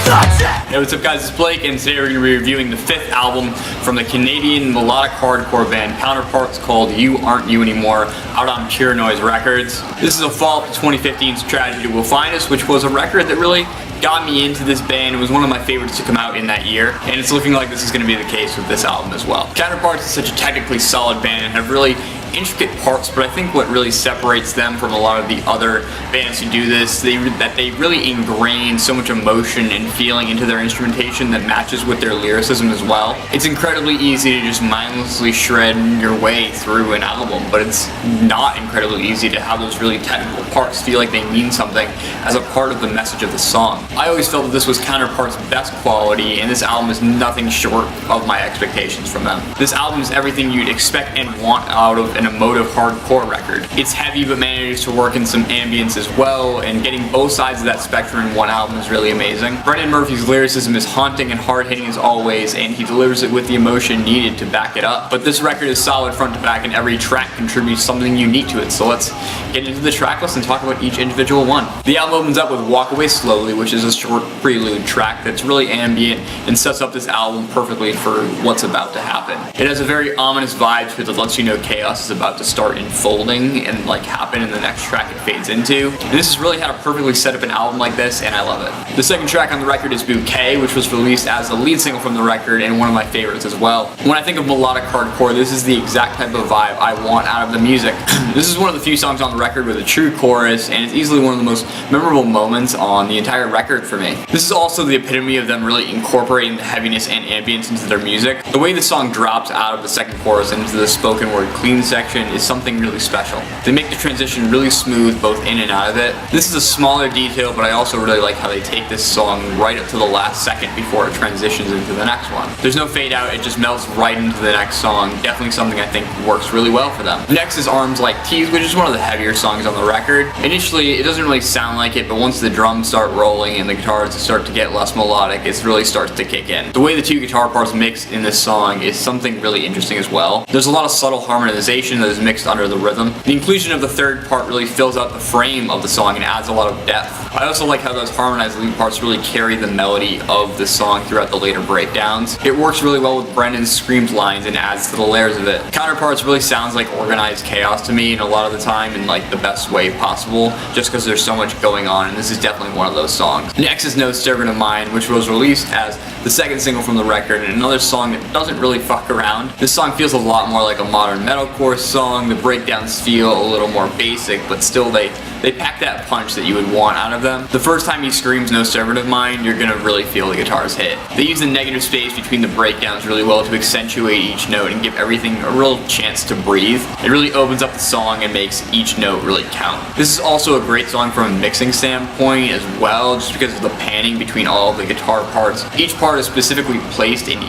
Hey, what's up guys, it's Blake, and today we're going to be reviewing the 5th album from the Canadian melodic hardcore band Counterparts called You Aren't You Anymore, out on Pure Noise Records. This is a follow-up to 2015's Tragedy Will Find Us, which was a record that really got me into this band. It was one of my favorites to come out in that year, and it's looking like this is going to be the case with this album as well. Counterparts is such a technically solid band and have really intricate parts, but I think what really separates them from a lot of the other bands who do this, that they really ingrain so much emotion and feeling into their instrumentation that matches with their lyricism as well. It's incredibly easy to just mindlessly shred your way through an album, but it's not incredibly easy to have those really technical parts feel like they mean something as a part of the message of the song. I always felt that this was Counterparts' best quality, and this album is nothing short of my expectations from them. This album is everything you'd expect and want out of an emotive hardcore record. It's heavy but manages to work in some ambience as well, and getting both sides of that spectrum in one album is really amazing. Brendan Murphy's lyricism is haunting and hard-hitting as always, and he delivers it with the emotion needed to back it up. But this record is solid front to back, and every track contributes something unique to it, so let's get into the track list and talk about each individual one. The album opens up with Walk Away Slowly, which is a short prelude track that's really ambient and sets up this album perfectly for what's about to happen. It has a very ominous vibe to it that lets you know chaos is about to start unfolding and happen in the next track it fades into. And this is really how to perfectly set up an album like this, and I love it. The second track on the record is Bouquet, which was released as the lead single from the record and one of my favorites as well. When I think of melodic hardcore, this is the exact type of vibe I want out of the music. This is one of the few songs on the record with a true chorus, and it's easily one of the most memorable moments on the entire record for me. This is also the epitome of them really incorporating the heaviness and ambience into their music. The way the song drops out of the second chorus into the spoken word clean section is something really special. They make the transition really smooth both in and out of it. This is a smaller detail, but I also really like how they take this song right up to the last second before it transitions into the next one. There's no fade out, it just melts right into the next song. Definitely something I think works really well for them. Next is Arms Like Thieves, which is one of the heavier songs on the record. Initially, it doesn't really sound like it, but once the drums start rolling and the guitars start to get less melodic, it really starts to kick in. The way the two guitar parts mix in this song is something really interesting as well. There's a lot of subtle harmonization that is mixed under the rhythm. The inclusion of the third part really fills out the frame of the song and adds a lot of depth. I also like how those harmonized lead parts really carry the melody of the song throughout the later breakdowns. It works really well with Brendan's screams lines and adds to the layers of it. Counterparts really sounds like organized chaos to me, and a lot of the time in the best way possible, just because there's so much going on, and this is definitely one of those songs. Next is No Servant of Mine, which was released as the second single from the record, and another song that doesn't really fuck around. This song feels a lot more like a modern metalcore song. The breakdowns feel a little more basic, but still they pack that punch that you would want out of them. The first time he screams No Servant of Mine, you're gonna really feel the guitars hit. They use the negative space between the breakdowns really well to accentuate each note and give everything a real chance to breathe. It really opens up the song and makes each note really count. This is also a great song from a mixing standpoint as well, just because of the panning between all of the guitar parts. Each part is specifically placed in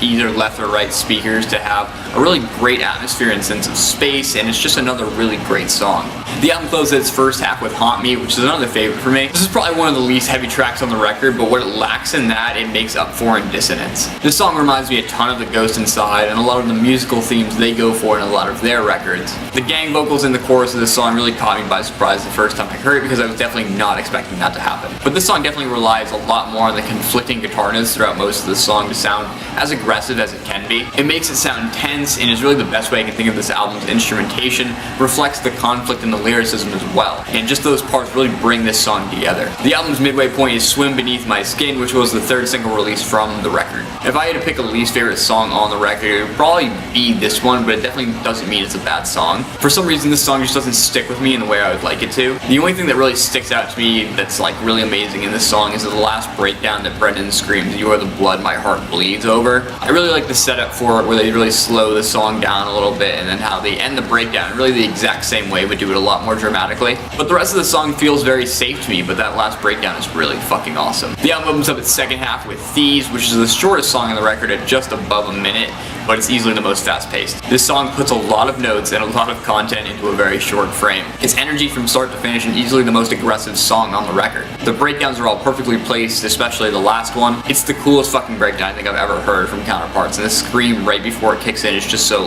either left or right speakers to have a really great atmosphere and sense of space, and it's just another really great song. The album closes its first half with Haunt Me, which is another favorite for me. This is probably one of the least heavy tracks on the record, but what it lacks in that, it makes up for in dissonance. This song reminds me a ton of The Ghost Inside and a lot of the musical themes they go for in a lot of their records. The gang vocals in the chorus of this song really caught me by surprise the first time I heard it, because I was definitely not expecting that to happen. But this song definitely relies a lot more on the conflicting guitar notes throughout most of the song to sound as aggressive as it can be. It makes it sound tense, and is really the best way I can think of this album's instrumentation, reflects the conflict and the lyricism as well, and just those parts really bring this song together. The album's midway point is Swim Beneath My Skin, which was the third single released from the record. If I had to pick a least favorite song on the record, it would probably be this one, but it definitely doesn't mean it's a bad song. For some reason, this song just doesn't stick with me in the way I would like it to. The only thing that really sticks out to me that's really amazing in this song is the last breakdown that Brendan screams, "You are the blood my heart bleeds" over. I really like the setup for it, where they really slow the song down a little bit, and then how they end the breakdown really the exact same way, but do it a lot more dramatically. But the rest of the song feels very safe to me, but that last breakdown is really fucking awesome. The album opens up its second half with Thieves, which is the shortest song on the record at just above a minute, but it's easily the most fast-paced. This song puts a lot of notes and a lot of content into a very short frame. Its energy from start to finish, and easily the most aggressive song on the record. The breakdowns are all perfectly placed, especially the last one. It's the coolest fucking breakdown I think I've ever heard from Counterparts, and the scream right before it kicks in is just so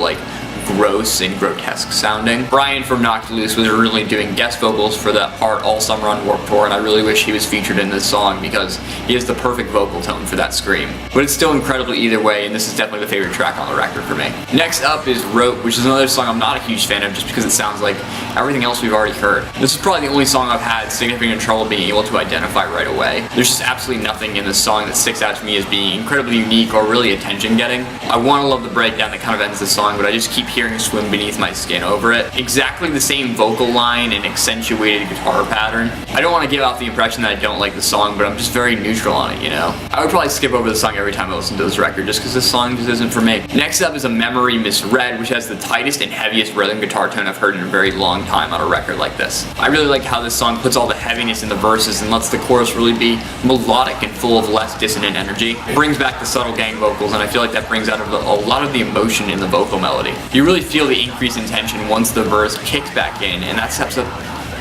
gross and grotesque sounding. Brian from Knocked Loose was really doing guest vocals for that part all summer on Warped Tour, and I really wish he was featured in this song because he has the perfect vocal tone for that scream. But it's still incredible either way, and this is definitely the favorite track on the record for me. Next up is Rope, which is another song I'm not a huge fan of just because it sounds like everything else we've already heard. This is probably the only song I've had significant trouble being able to identify right away. There's just absolutely nothing in this song that sticks out to me as being incredibly unique or really attention-getting. I want to love the breakdown that kind of ends the song, but I just keep hearing Swim Beneath My Skin over it. Exactly the same vocal line and accentuated guitar pattern. I don't want to give off the impression that I don't like the song, but I'm just very neutral on it, you know? I would probably skip over the song every time I listen to this record just because this song just isn't for me. Next up is a Memory Misread, which has the tightest and heaviest rhythm guitar tone I've heard in a very long time on a record like this. I really like how this song puts all the heaviness in the verses and lets the chorus really be melodic and full of less dissonant energy. It brings back the subtle gang vocals, and I feel like that brings out a lot of the emotion in the vocal melody. You really feel the increase in tension once the verse kicks back in, and that sets up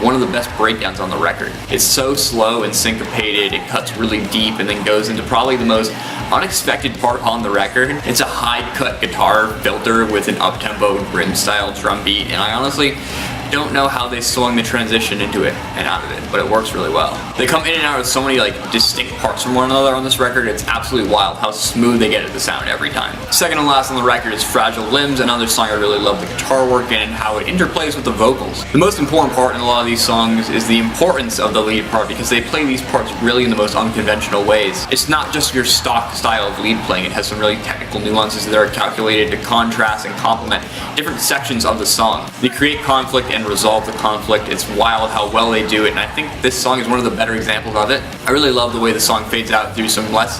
one of the best breakdowns on the record. It's so slow and syncopated, it cuts really deep and then goes into probably the most unexpected part on the record. It's a high-cut guitar filter with an up-tempo rim-style drum beat, and I honestly don't know how they swung the transition into it and out of it, but it works really well. They come in and out of so many distinct parts from one another on this record. It's absolutely wild how smooth they get at the sound every time. Second and last on the record is Fragile Limbs, another song I really love the guitar work in and how it interplays with the vocals. The most important part in a lot of these songs is the importance of the lead part because they play these parts really in the most unconventional ways. It's not just your stock style of lead playing, it has some really technical nuances that are calculated to contrast and complement different sections of the song. They create conflict and resolve the conflict. It's wild how well they do it, and I think this song is one of the better examples of it. I really love the way the song fades out through some less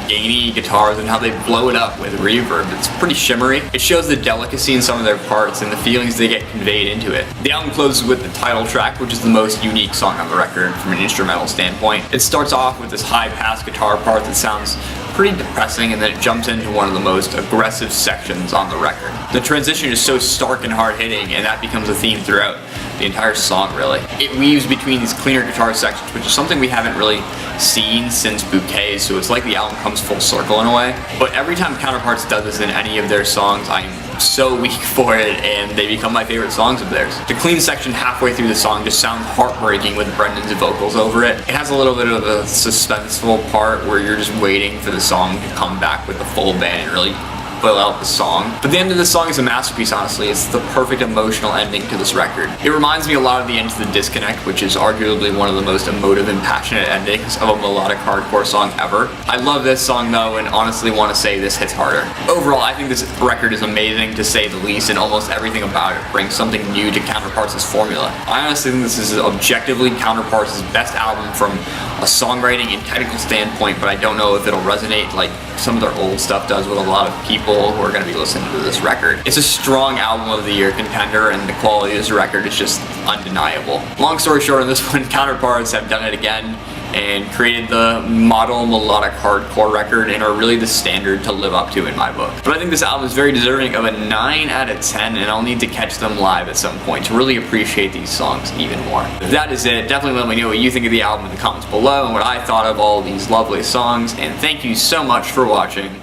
gainy guitars and how they blow it up with reverb. It's pretty shimmery. It shows the delicacy in some of their parts and the feelings they get conveyed into it. The album closes with the title track, which is the most unique song on the record from an instrumental standpoint. It starts off with this high-pass guitar part that sounds pretty depressing, and then it jumps into one of the most aggressive sections on the record. The transition is so stark and hard-hitting, and that becomes a theme throughout the entire song, really. It weaves between these cleaner guitar sections, which is something we haven't really seen since Bouquet, so it's like the album comes full circle in a way. But every time Counterparts does this in any of their songs, I'm so weak for it, and they become my favorite songs of theirs. The clean section halfway through the song just sounds heartbreaking with Brendan's vocals over it. It has a little bit of a suspenseful part where you're just waiting for the song to come back with the full band and really fill out the song. But the end of this song is a masterpiece, honestly. It's the perfect emotional ending to this record. It reminds me a lot of the end to The Disconnect, which is arguably one of the most emotive and passionate endings of a melodic hardcore song ever. I love this song though, and honestly want to say this hits harder. Overall, I think this record is amazing to say the least, and almost everything about it brings something new to Counterparts' formula. I honestly think this is objectively Counterparts' best album from a songwriting and technical standpoint, but I don't know if it'll resonate like some of their old stuff does with a lot of people who are going to be listening to this record. It's a strong album of the year contender, and the quality of this record is just undeniable. Long story short on this one, Counterparts have done it again and created the model melodic hardcore record and are really the standard to live up to in my book. But I think this album is very deserving of a 9 out of 10, and I'll need to catch them live at some point to really appreciate these songs even more. That is it. Definitely let me know what you think of the album in the comments below and what I thought of all these lovely songs, and thank you so much for watching.